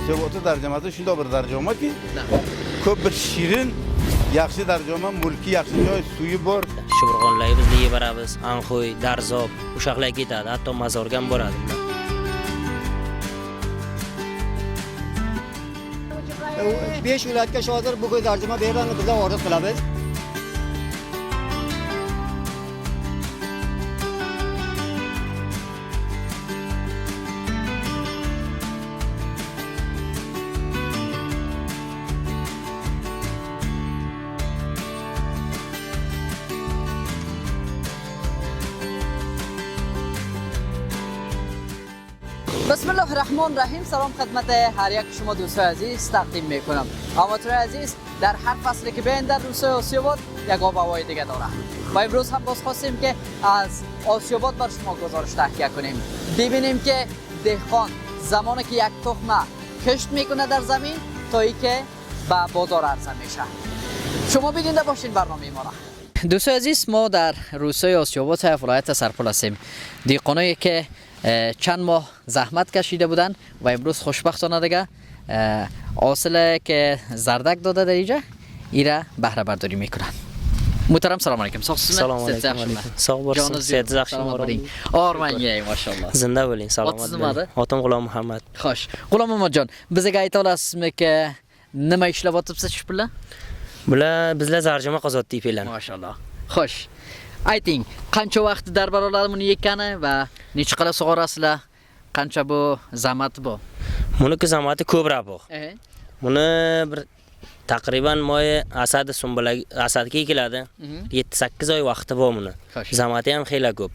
Osiyoboti tarjimasi shunday bir tarjimaki ko'p bir shirin, yaxshi tarjima, mulki yaxshi joy, suvi bor. Shurg'onlarga biz yeb boramiz, Anxoy, Darzob, o'shalar ketadi, hatto Mazorga ham boradi. 5 viloyatga hozir bugun tarjima berganini biz orzu qilamiz. Bismillahirrahmanirrahim. Salom xidmati har یک شما دوستان عزیز تقدیم میکنم. هموطنان عزیز در هر فصلی که بیاین در روستای آسیاباد یک آب هوای دیگه داره. و امروز هم باز خواستیم که از آسیاباد بر شما گزارش تهیه کنیم. ببینیم که دهقان زمانی که یک تخم کشت میکنه در زمین تا اینکه به بازار عرضه میشه. شما ببینید باشین برنامه ما را. دوستان عزیز ما در روستای آسیاباد ولایت سرپل هستیم. دهقانایی که چند ماه زحمت کشیده بودن و امروز خوشبختانه دیگه حاصل که زردک داده در اینجا ایرا بهره برداری میکنن. محترم سلام علیکم. سلام علیکم. Sağ bo'lsin. Sihat yaxshi bo'ling. Ormanga mashallah. Zinda bo'ling. Salomat bo'ling. Otam G'ulom Muhammad. Xo'sh. G'ulom Muhammadjon, bizga ayta olasizmi ki nima ishlab o'tibsiz shu bilan? Bular bizlar zarjima qozotdik fe'lan. Mashallah. Xo'sh. Ayting, qancha vaqt darbar oladi buni yekkani va necha qala sug'orasizlar? Qancha bu zahmati bu? Buniki zahmati ko'proq bu. Buni bir taqriban moy asadi asadga keladi. 7-8 oy vaqti bor buni. Zahmati ham xeyla ko'p.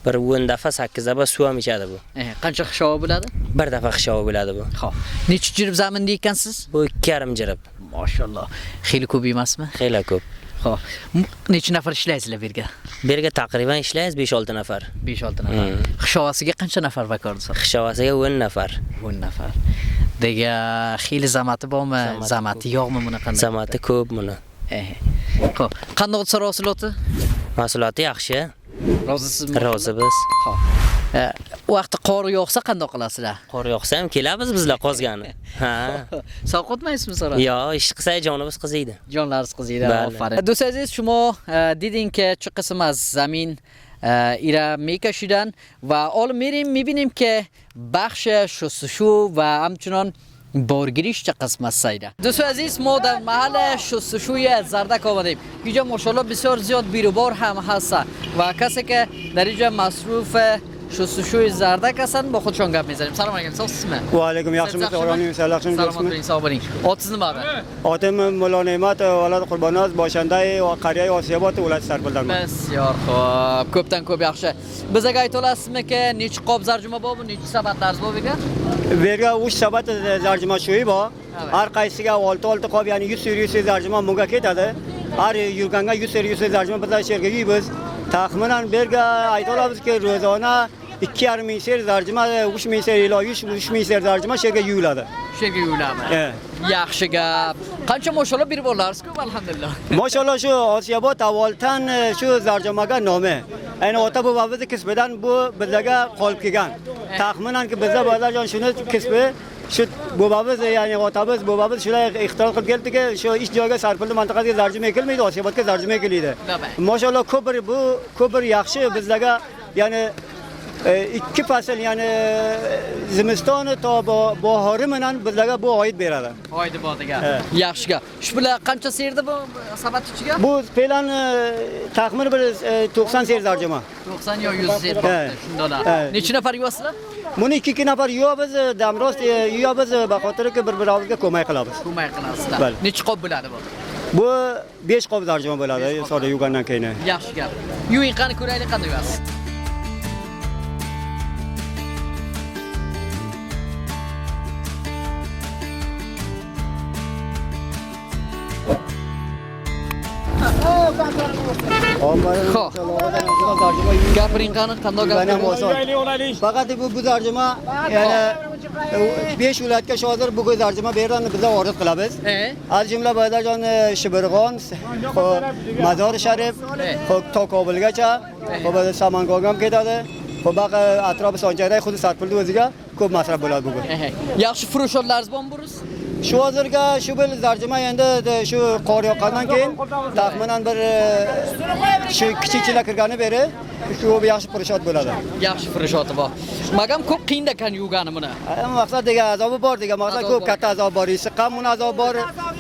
Bir 10 dafa 8 dafa suv ham ichadi bu. Qancha xishova bo'ladi? Bir dafa xishova bo'ladi bu. Xo'p. Necha jirib zaminda ekansiz? Bu 2,5 jirib. Mashallah. Xeyli ko'p emasmi? Xeyla ko'p. Xo'p. Necha nafar ishlaysizlar bu yerga? Bu yerga taqriban ishlaymiz 5-6 nafar. 5-6 nafar. Xishovasiga qancha nafar vakorsiz? Xishovasiga 10 nafar. 10 nafar. Dega xeyli zamati bormi? Zamati yo'qmi buni qanday? Zamati ko'p buni. Xo'p. Qanday o'tsa mahsuloti? Mahsuloti yaxshi. Rozisizmi? Rozimiz. Xo'p. U vaqtda qor yog'sa qanday qilasizlar? Qor yog'sa ham kelamiz bizlar qozgani. Ha. Sovqotmaysizmi so'ra? Yo'q, ish qilsa jonimiz qiziydi. Jonlarimiz qiziydi. Aferin. دوست عزیز شما دیدین که چه قسم از زمین ایرا میکشیدن و حالا میریم میبینیم که بخش شستشو و همچنان بارگیریش چه قسم است سایده. دوستان عزیز ما در محل شستشوی زردک آمدیم. اینجا ماشاءالله بسیار زیاد بیروبار هم هست و کسی که در اینجا مصروف شستشوی زردک هستن با خودشان گپ میزنیم. سلام علیکم. سلام. و علیکم yaxshimi sog'lomlik salomatlik سلامت sog' bo'ling. Otingiz nima bu? Otim Mulla Ne'mat Valad Qurbonaz boshlanday va qariyay Osiyobod viloyat Sarpuldanman. Besiyor xo'p. Ko'pdan ko'p yaxshi. Bizga ayta olasizmi ki necha qop zarjima bor bu, necha sabatlar bor bu yerga? Bu yerga 3 sabat zarjima shuyi bor. Har qaysiga 6 qop, ya'ni 100 zarjima bunga ketadi. Har yurganga 100 zarjima biz sherga yeymiz. Taxminan bu yerga ayta olamiz ki ro'zona 2,5 ming ser zarjima, 3 ming ser iloji 3 ming ser zarjima sherga yuyiladi. Sherga yuyiladi. Yaxshi gap. Qancha mashallah berib olarsiz-ku, alhamdulillah. Mashallah shu Osiyobod avvaldan shu zarjimaga nomi. Ayni ota bobomiz kasbidan bu bizlarga qolib kelgan. Taxminan ki bizlar bolajon shuni kasbi shu bobomiz, ya'ni otamiz bobomiz shunday ixtiro qilib keldiki, shu ish joyiga Sarpulli mintaqasiga zarjima ekilmaydi, Osiyobodga zarjima ekiladi. Mashallah ko'p bir yaxshi bizlarga, ya'ni ikki fasl, ya'ni zimiston to bahori bilan bizlarga bu oid beradi. Oydi bodiga. Yaxshi gap. Shu bilan qancha serdi bu sabat ichiga? Bu fe'lan taxmin bir 90 ser zarjima. 90 yo 100 ser shundalar. Necha nafar yuvasizlar? Buni 2 nafar yuvamiz, damrost yuvamiz, baxotirki bir-birimizga ko'mak qilamiz. Ko'mak qilasizlar. Necha qop bo'ladi bu? Bu 5 qop zarjima bo'ladi, soda yuvgandan keyin. Yaxshi gap. Yuving qani ko'raylik qanday yuvasiz. Gapiring qani qanday gapiring? Faqat bu zarjima, ya'ni 5 viloyatga hozir bugun zarjima berganini biz orzu qilamiz. Az jumla Baydarjon, Shibirg'on, Mazor Sharif, to Kobulgacha, Samangoga ham ketadi. خب باقی اطراف سانچه‌های خود سرپل o'ziga ko'p masraf bo'ladi bugun. Yaxshi furushotlaringiz bormi burus? Shu hozirga shu bir zarjima endi shu qor yoqqandan keyin taxminan bir shu kichikchilar kirgani beri shu yaxshi furushot bo'ladi. Yaxshi furushoti bor. Magam ko'p qiynda kan yuvgani buni. Maqsad degan azobi bor degan maqsad ko'p katta azob bor. Siqqan buni azob bor.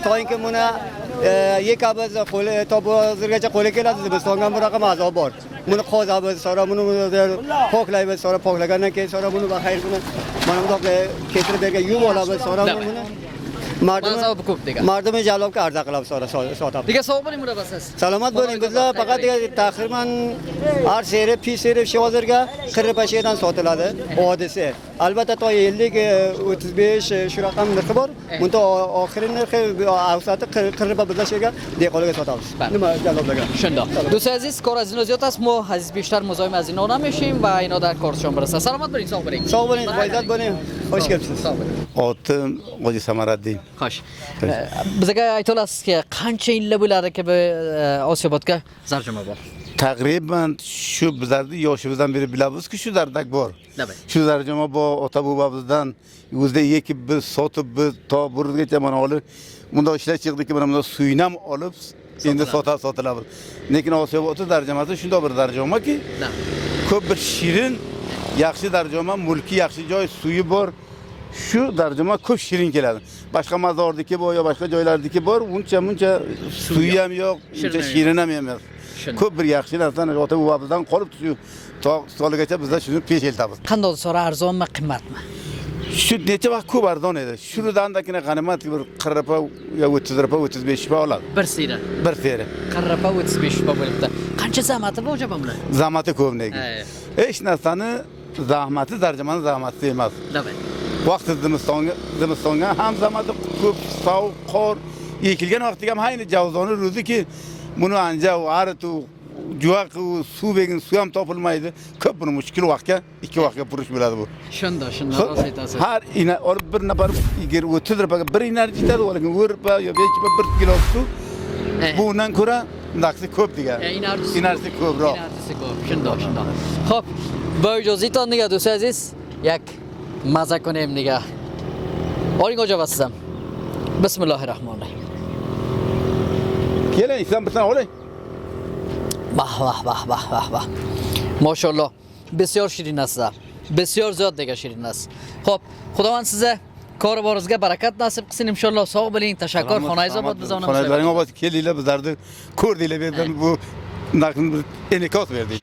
To'yinki buni yekamiz qo'li top hozirgacha qo'li keladi O'zbekistonga bu raqam azob bor. Buni qozamiz, sonra buni poklaymiz, sonra poklagandan keyin sonra buni baxayr buni mana bunday keltirib bergan yuvib olamiz, sonra buni Azobi ko'p degan. Mardimni jalobga arza qilamiz, sonra sotamiz. Degan sog' bo'ling murabbasiz. Salomat bo'ling. Bizlar faqat taxminan har seri, pi seri shu hozirga 40 pashadan sotiladi. Odisi. Albatta to 50-35 shu raqam narxi bor. Bunda oxirgi narxi avsati 40 pa bizlar shega dehqonlarga sotamiz. Nima jaloblarga? Shundoq. Do'stlar aziz, kor az ino ziyod است. ما aziz بیشتر مزاحم از اینا نمیشیم و اینا در کارشون برسه. سلامت برین، sog' bo'ling. Sog' bo'ling, foydat bo'ling. Xush kelibsiz. Sog' bo'ling. Otim Qo'zi Samaraddin. Xo'sh. Bizga aytolasiz-ki, qancha yillar bo'ladi ki bu Osiobodga zarjima bor? Taqriban shu bizlarni yoshimizdan beri bilamiz-ki shu dardak bor. Shu zarjima bor ota bobomizdan o'zida ekib biz sotib biz to burgacha mana olib bunda ishlar chiqdiki mana bunda suynam olib endi sotiladi. Lekin Osiobod darjamasi shunday bir darjamaki ko'p bir shirin, yaxshi darjama, mulki yaxshi joy, suvi bor. Shu darjama ko'p shirin keladi. Boshqa mazordiki bor yo boshqa joylardiki bor, muncha suvi ham yo'q, uncha shirin ham emas. Ko'p bir yaxshi narsani ota bobomizdan qolib shu tog'ligacha bizlar shuni pesh eltamiz. Qanday so'ra, arzonmi, qimmatmi? Shu necha vaqt ko'p arzon edi. Shunidandagina qanimat bir 40 pa yo 30 pa 35 pa oladi. Bir sira. Bir sira. 40 pa 35 pa bo'libdi. Qancha zahmati bor o'jaba buni? Zahmati ko'p nega. Hech narsani zahmati darjamani zahmati emas. Davay. Vaqti zimistonga ham zahmati ko'p, sovuq, qor ekilgan vaqtiga ham hayni javzoni ro'ziki buni anja va aritu juaq suv begin suv ham topilmaydi. Ko'p buni mushkul vaqtga 2 vaqtga purish bo'ladi bu. Shundoq rost aytasiz. Har ina olib bir nafar egar 30 rupaga bir enerji yetadi, lekin 1 rupa yo 1 kilo suv bundan ko'ra naqsi ko'p degan. Enerji ko'proq. Enerjisi ko'p. Shundoq. Xo'p, bu ijozatdan nega do'stlar aziz, yak maza ko'rayim nega. Oling o'jabasiz ham. Bismillahirrohmanirrohim. Keling, sen bilan oling. Vah. Maşallah. Besiyor şirinsizlar. Besiyor ziyod degan shirinasiz. Xo'p, Xudovand sizga koroboringizga barakat nasib qilsin inshaalloh. Sog' bo'ling. Tashakkur. Xonangiz obod bizga. Xonangiz obod. Kelinglar bizlarni ko'rdinglar, berdim bu naqdni bir enikos berdik.